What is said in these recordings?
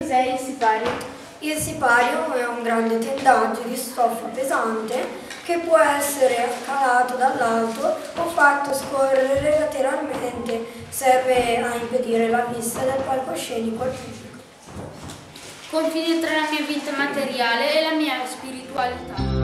Cos'è il sipario? Il sipario è un grande tendaggio di stoffa pesante che può essere calato dall'alto o fatto scorrere lateralmente. Serve a impedire la vista del palcoscenico al pubblico. Confine tra la mia vita materiale e la mia spiritualità.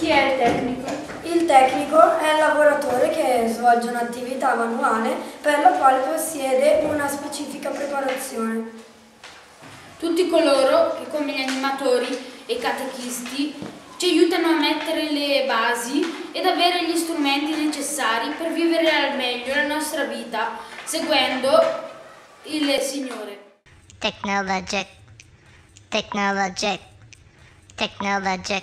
Chi è il tecnico? Il tecnico è il lavoratore che svolge un'attività manuale per la quale possiede una specifica preparazione. Tutti coloro che, come gli animatori e i catechisti, ci aiutano a mettere le basi ed avere gli strumenti necessari per vivere al meglio la nostra vita, seguendo il Signore. Technologic, technologic, technologic,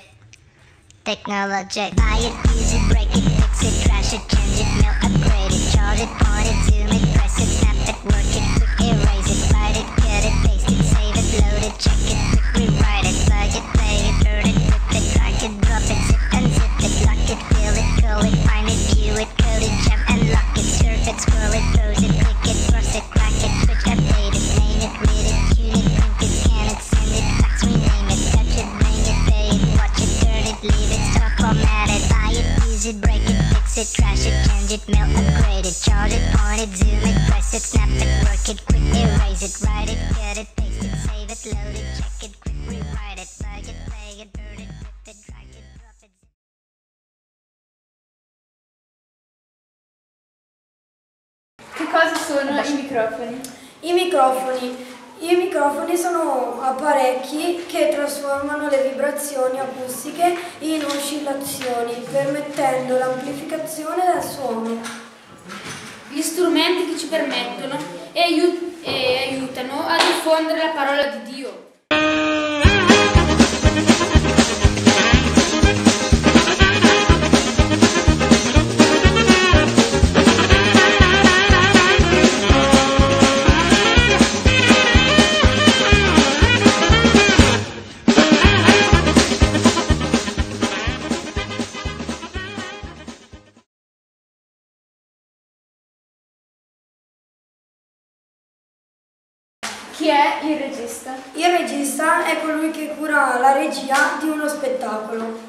technologic. Buy it, use it, break it, fix it, trash it, change it, mail, upgrade it, charge it, point it, zoom it, press it, snap it, work it, quick erase it, write it, cut it, paste it, save it, load it, check it, quick rewrite it, plug it, play it, burn it, rip it, drag it, drop it, zip and zip it, lock it, fill it, call it, find it, view it, code it, jump and lock it, surf it, scroll it, pose it, click it, cross it, crack it, switch, update it, name it, read it, tune it, print it, scan it, send it, fax, rename it, touch it, bring it, pay it, watch it, turn it, leave it, stop, format it, buy it, use it, break it, fix it, trash it, change it, mail, upgrade it, charge it, point it, zoom it, press it, snap it, work it, quick erase it, write it, cut it, paste it, save it, load it, check it, quick rewrite it, plug it, play it, burn it, rip it, drag it, drop it. Che cosa sono i microfoni? I microfoni sono apparecchi che trasformano le vibrazioni acustiche in oscillazioni, permettendo l'amplificazione del suono. Gli strumenti che ci permettono e aiutano a diffondere la parola di Dio. Chi è il regista? Il regista è colui che cura la regia di uno spettacolo.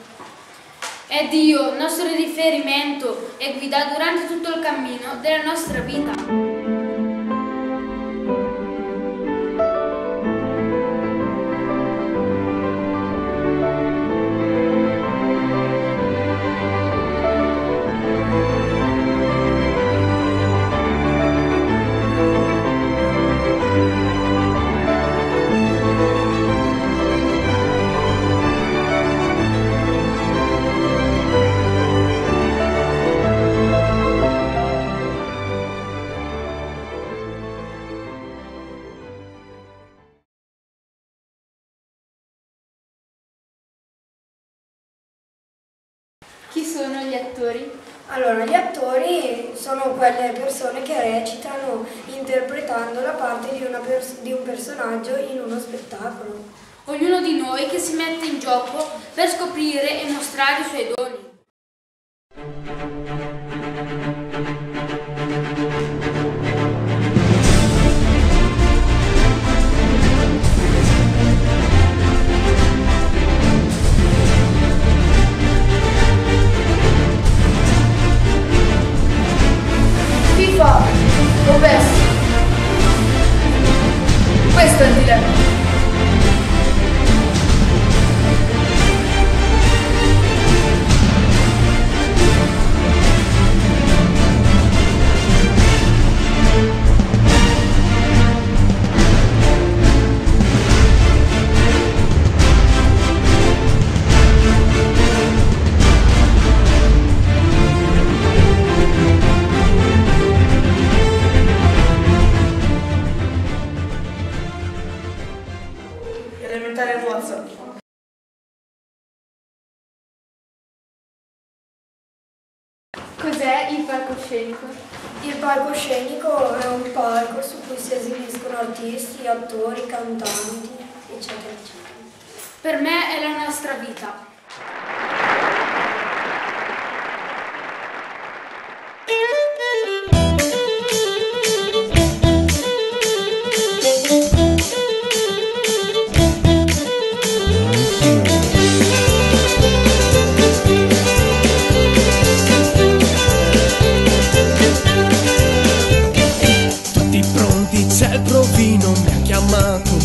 È Dio, nostro riferimento e guida durante tutto il cammino della nostra vita. Chi sono gli attori? Allora, gli attori sono quelle persone che recitano interpretando la parte di un personaggio in uno spettacolo. Ognuno di noi che si mette in gioco per scoprire e mostrare i suoi doni. FIFA, PES. Questo è il dilemma. palcoscenico? Il palcoscenico è un palco su cui si esibiscono artisti, attori, cantanti, eccetera, eccetera. Per me è la nostra vita.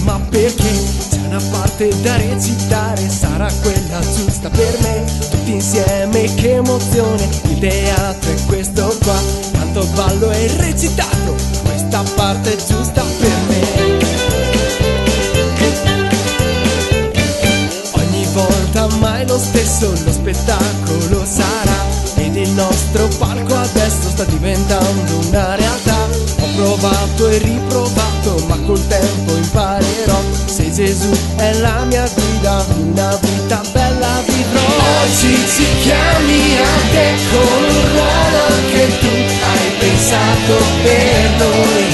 Ma perché c'è una parte da recitare, sarà quella giusta per me. Tutti insieme, che emozione, il teatro è questo qua. Tanto ballo e recitato, questa parte è giusta per me. Ogni volta mai lo stesso, lo spettacolo sarà. Ed il nostro palco adesso sta diventando una realtà. Ho provato e riprovato, ma col tempo imparerò. Se Gesù è la mia guida, una vita bella vivrò. Oggi ci chiami a te con un ruolo che tu hai pensato per noi.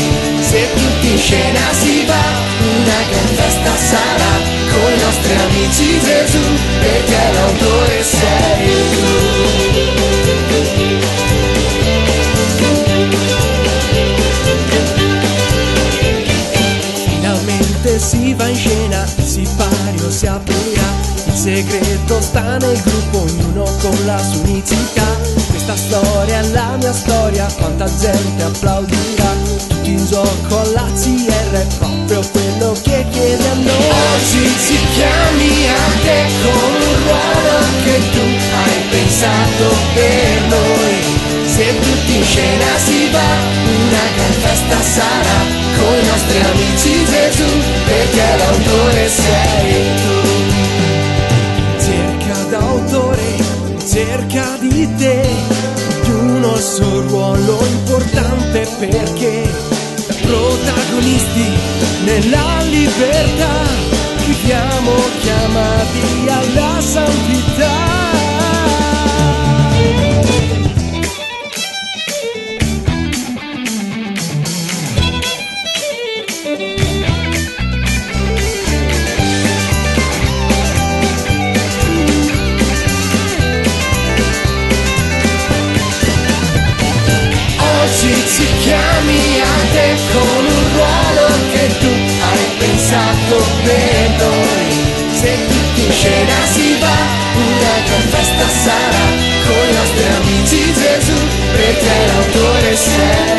Se tutti in scena si va, una gran festa sarà con i nostri amici Gesù, perché l'autore sei tu. Si va in scena, il sipario si aprirà. Il segreto sta nel gruppo, ognuno con la sua unicità. Questa storia è la mia storia, quanta gente applaudirà. Tutti in gioco alla CR, è proprio quello che chiede a noi. Oggi ci chiami a te con un ruolo che tu hai pensato per noi. Se tutti in scena si va, una gran festa sarà con i nostri amici Gesù, perché l'autore sei tu. Cerca d'autore, cerca di te, ognuno il suo ruolo importante, perché protagonisti nella libertà, viviamo chiamati alla santità. Ci chiami a te con un ruolo che tu hai pensato per noi. Se tutti in scena si va, una gran festa sarà con i nostri amici Gesù, perché l'autore sei